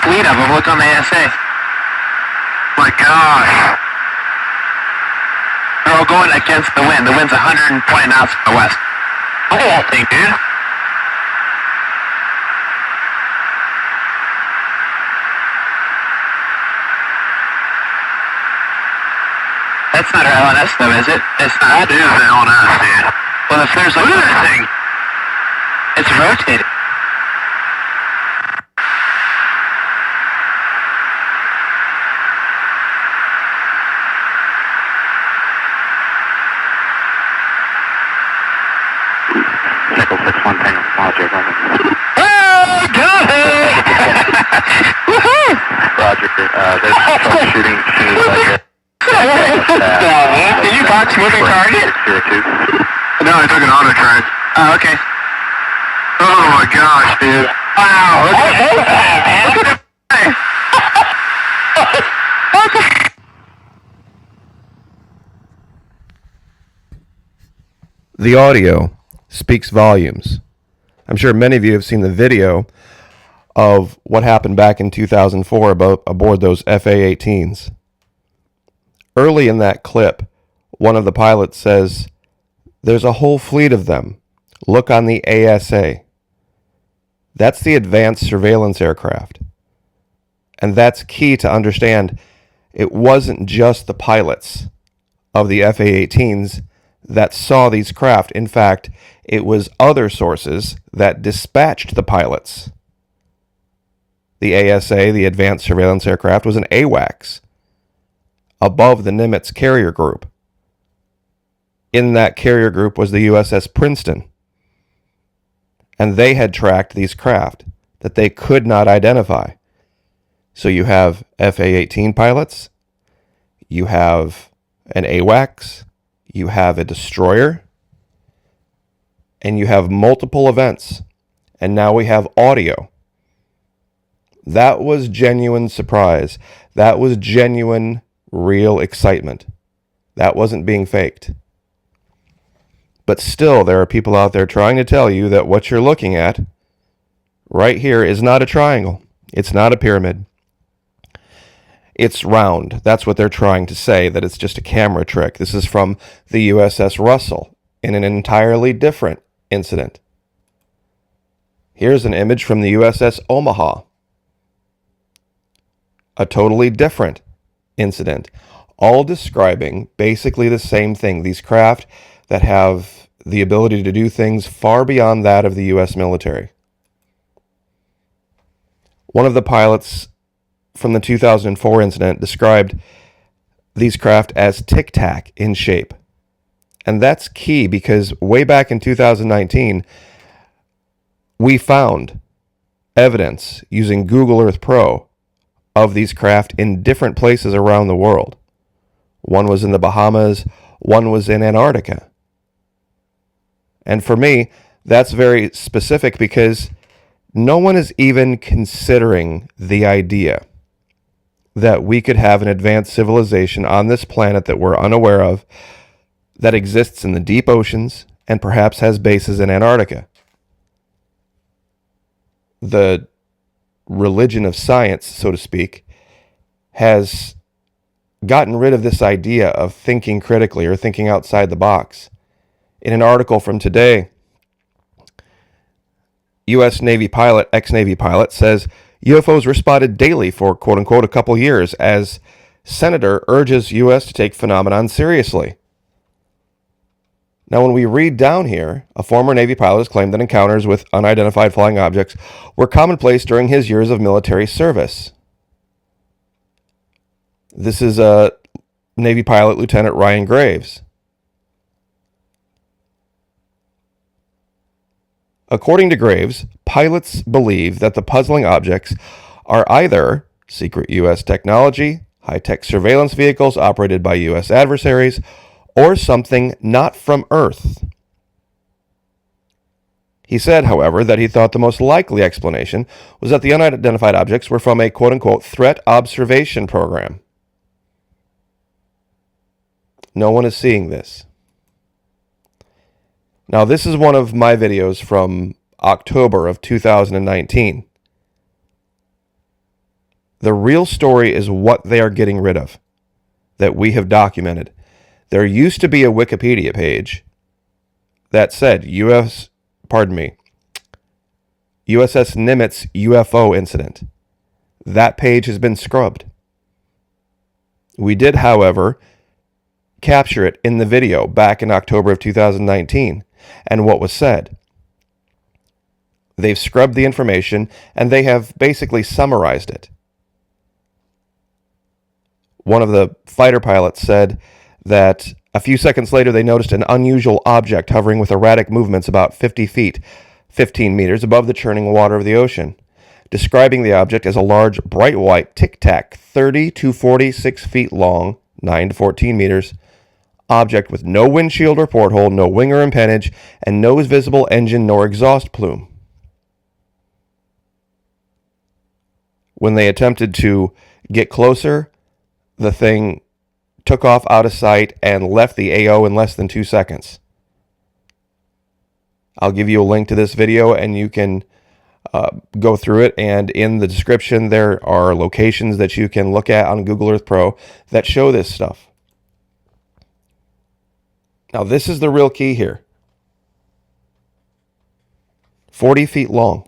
fleet of them. Look on the ASA. My gosh. They're all going against the wind. The wind's 120 knots from the west. Look at that thing, dude. That's not our LNS though, is it? It's not. That is the LNS, dude. Well, if there's Look at that thing. it's rotating. Nickel 6-1 Tango, Roger, over. Oh, got it! Woohoo! Roger, there's troubleshooting as soon as I get... Did you box moving target? 602. No, I took an auto track. Oh, okay. Oh my gosh, dude. Wow, look at that. The audio speaks volumes. I'm sure many of you have seen the video of what happened back in 2004 aboard those FA-18s. Early in that clip, one of the pilots says, "There's a whole fleet of them. Look on the ASA." That's the Advanced Surveillance Aircraft. And that's key to understand. It wasn't just the pilots of the FA-18s that saw these craft. In fact, it was other sources that dispatched the pilots. The ASA, the Advanced Surveillance Aircraft, was an AWACS above the Nimitz carrier group. In that carrier group was the USS Princeton. And they had tracked these craft that they could not identify. So you have FA-18 pilots, you have an AWACS, you have a destroyer, and you have multiple events. And now we have audio. That was genuine surprise. That was genuine, real excitement. That wasn't being faked. But still, there are people out there trying to tell you that what you're looking at right here is not a triangle. It's not a pyramid. It's round. That's what they're trying to say, that it's just a camera trick. This is from the USS Russell in an entirely different incident. Here's an image from the USS Omaha. A totally different incident. All describing basically the same thing. These craft that have the ability to do things far beyond that of the U.S. military. One of the pilots from the 2004 incident described these craft as tic-tac in shape. And that's key because way back in 2019, we found evidence using Google Earth Pro of these craft in different places around the world. One was in the Bahamas, one was in Antarctica. And for me, that's very specific because no one is even considering the idea that we could have an advanced civilization on this planet that we're unaware of, that exists in the deep oceans and perhaps has bases in Antarctica. The religion of science, so to speak, has gotten rid of this idea of thinking critically or thinking outside the box. In an article from today, U.S. Navy pilot, ex-Navy pilot, says UFOs were spotted daily for quote-unquote a couple years as Senator urges U.S. to take phenomenon seriously. Now, when we read down here, a former Navy pilot has claimed that encounters with unidentified flying objects were commonplace during his years of military service. This is Navy pilot Lieutenant Ryan Graves. According to Graves, pilots believe that the puzzling objects are either secret U.S. technology, high-tech surveillance vehicles operated by U.S. adversaries, or something not from Earth. He said, however, that he thought the most likely explanation was that the unidentified objects were from a quote-unquote threat observation program. No one is seeing this. Now, this is one of my videos from October of 2019. The real story is what they are getting rid of, that we have documented. There used to be a Wikipedia page that said USS Nimitz UFO incident. That page has been scrubbed. We did, however, capture it in the video back in October of 2019. And what was said? They've scrubbed the information and they have basically summarized it. One of the fighter pilots said that a few seconds later they noticed an unusual object hovering with erratic movements about 50 feet, 15 meters above the churning water of the ocean, describing the object as a large, bright white tic-tac, 30 to 46 feet long, 9 to 14 meters, object with no windshield or porthole, no wing or empennage, and no visible engine nor exhaust plume. When they attempted to get closer, the thing took off out of sight and left the AO in less than 2 seconds. I'll give you a link to this video and you can go through it, and in the description there are locations that you can look at on Google Earth Pro that show this stuff. Now this is the real key here. 40 feet long.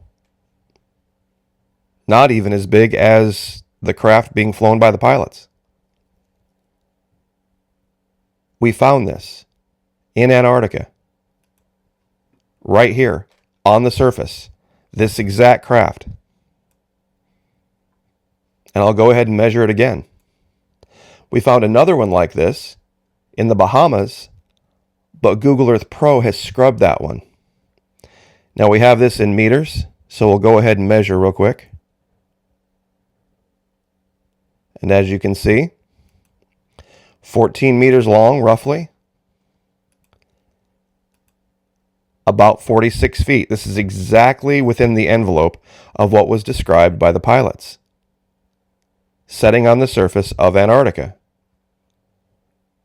Not even as big as the craft being flown by the pilots. We found this in Antarctica. Right here on the surface. This exact craft. And I'll go ahead and measure it again. We found another one like this in the Bahamas, but Google Earth Pro has scrubbed that one. Now we have this in meters, so we'll go ahead and measure real quick. And as you can see, 14 meters long, roughly. About 46 feet. This is exactly within the envelope of what was described by the pilots. Setting on the surface of Antarctica.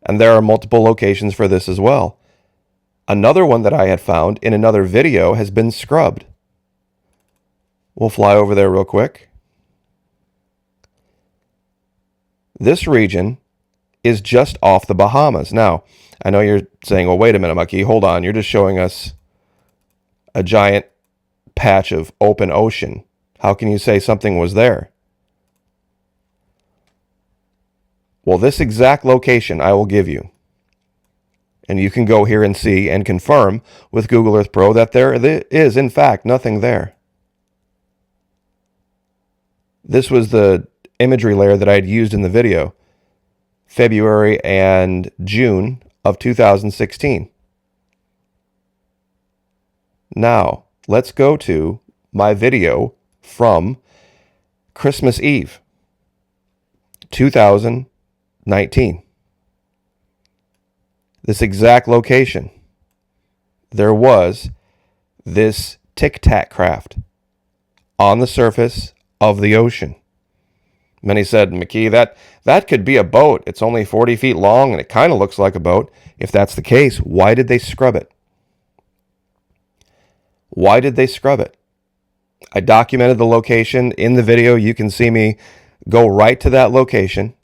And there are multiple locations for this as well. Another one that I had found in another video has been scrubbed. We'll fly over there real quick. This region is just off the Bahamas. Now, I know you're saying, well, wait a minute, Maki, hold on. You're just showing us a giant patch of open ocean. How can you say something was there? Well, this exact location I will give you. And you can go here and see and confirm with Google Earth Pro that there is, in fact, nothing there. This was the imagery layer that I had used in the video, February and June of 2016. Now, let's go to my video from Christmas Eve, 2019. This exact location. There was this tic-tac craft on the surface of the ocean. Many said, McKee, that could be a boat. It's only 40 feet long and it kind of looks like a boat. If that's the case, why did they scrub it? Why did they scrub it? I documented the location in the video. You can see me go right to that location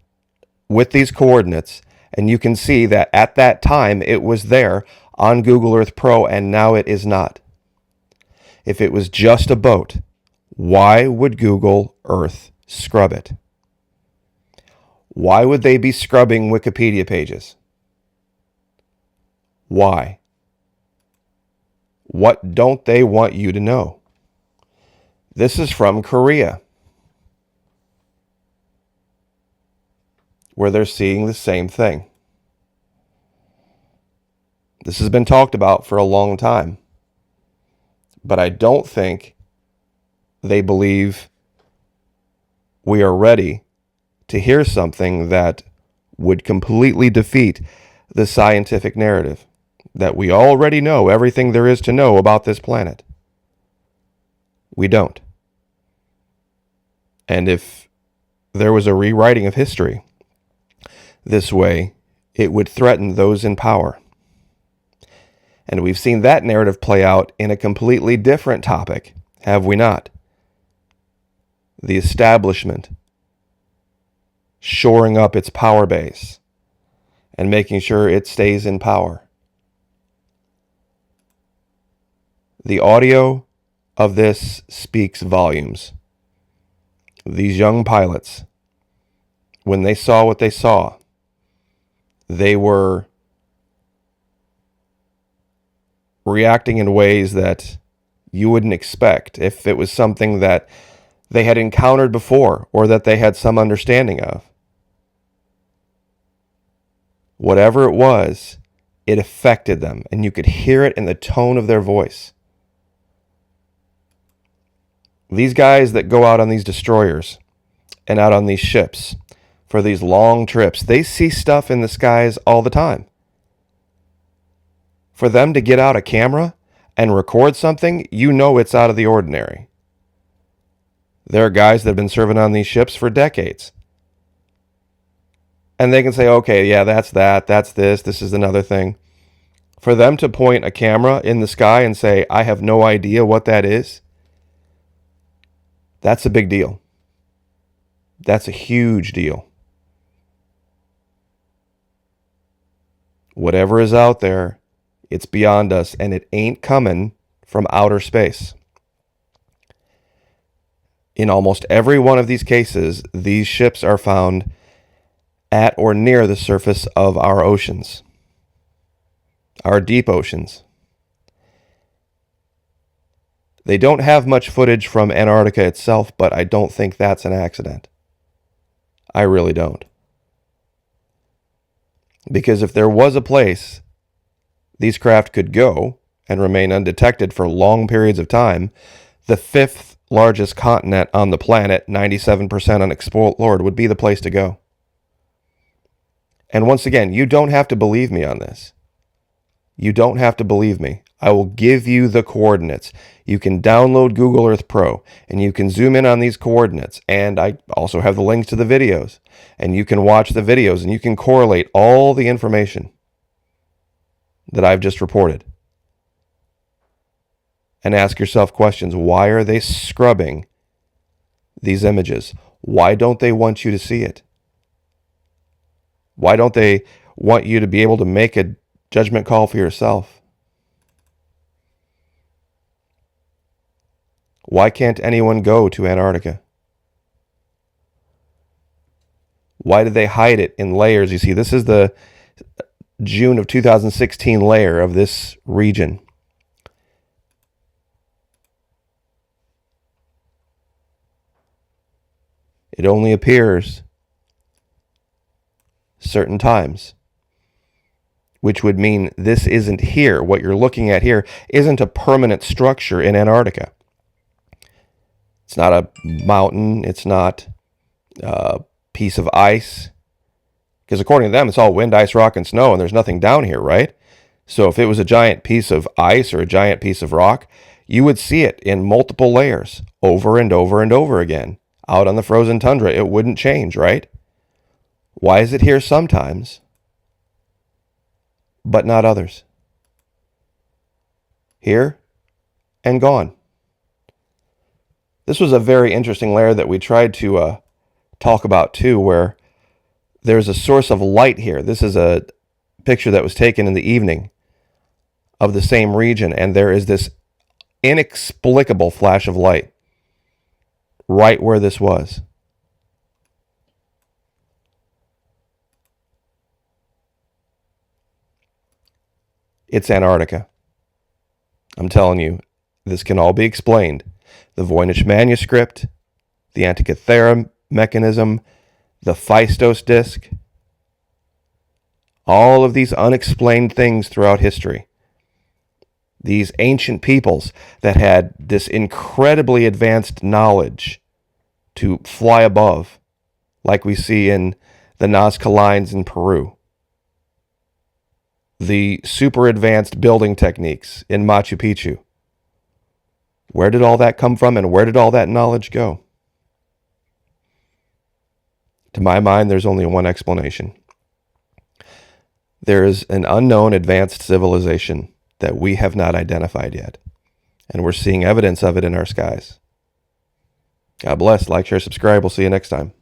with these coordinates, and you can see that at that time it was there on Google Earth Pro, and now it is not. If it was just a boat, why would Google Earth scrub it? Why would they be scrubbing Wikipedia pages? Why? What don't they want you to know? This is from Korea, where they're seeing the same thing. This has been talked about for a long time, but I don't think they believe we are ready to hear something that would completely defeat the scientific narrative, that we already know everything there is to know about this planet. We don't. And if there was a rewriting of history this way, it would threaten those in power. And we've seen that narrative play out in a completely different topic, have we not? The establishment shoring up its power base and making sure it stays in power. The audio of this speaks volumes. These young pilots, when they saw what they saw, they were reacting in ways that you wouldn't expect if it was something that they had encountered before or that they had some understanding of. Whatever it was, it affected them, and you could hear it in the tone of their voice. These guys that go out on these destroyers and out on these ships for these long trips, they see stuff in the skies all the time. For them to get out a camera and record something, you know it's out of the ordinary. There are guys that have been serving on these ships for decades. And they can say, okay, yeah, that's this is another thing. For them to point a camera in the sky and say, I have no idea what that is, that's a big deal. That's a huge deal. Whatever is out there, it's beyond us, and it ain't coming from outer space. In almost every one of these cases, these ships are found at or near the surface of our oceans, our deep oceans. They don't have much footage from Antarctica itself, but I don't think that's an accident. I really don't. Because if there was a place these craft could go and remain undetected for long periods of time, the fifth largest continent on the planet, 97% unexplored, would be the place to go. And once again, you don't have to believe me on this. You don't have to believe me. I will give you the coordinates. You can download Google Earth Pro, and you can zoom in on these coordinates. And I also have the links to the videos. And you can watch the videos, and you can correlate all the information that I've just reported. And ask yourself questions. Why are they scrubbing these images? Why don't they want you to see it? Why don't they want you to be able to make a judgment call for yourself? Why can't anyone go to Antarctica? Why did they hide it in layers? You see, this is the June of 2016 layer of this region. It only appears certain times, which would mean this isn't here. What you're looking at here isn't a permanent structure in Antarctica. It's not a mountain. It's not a piece of ice. Because according to them, it's all wind, ice, rock, and snow, and there's nothing down here, right? So if it was a giant piece of ice or a giant piece of rock, you would see it in multiple layers over and over and over again. Out on the frozen tundra, it wouldn't change, right? Why is it here sometimes, but not others? Here and gone. This was a very interesting layer that we tried to talk about too, where there's a source of light here. This is a picture that was taken in the evening of the same region, and there is this inexplicable flash of light right where this was. It's Antarctica. I'm telling you, this can all be explained. The Voynich manuscript, the Antikythera mechanism, the Phaistos disk, all of these unexplained things throughout history. These ancient peoples that had this incredibly advanced knowledge to fly above, like we see in the Nazca Lines in Peru. The super advanced building techniques in Machu Picchu. Where did all that come from, and where did all that knowledge go? To my mind, there's only one explanation. There is an unknown advanced civilization that we have not identified yet, and we're seeing evidence of it in our skies. God bless. Like, share, subscribe. We'll see you next time.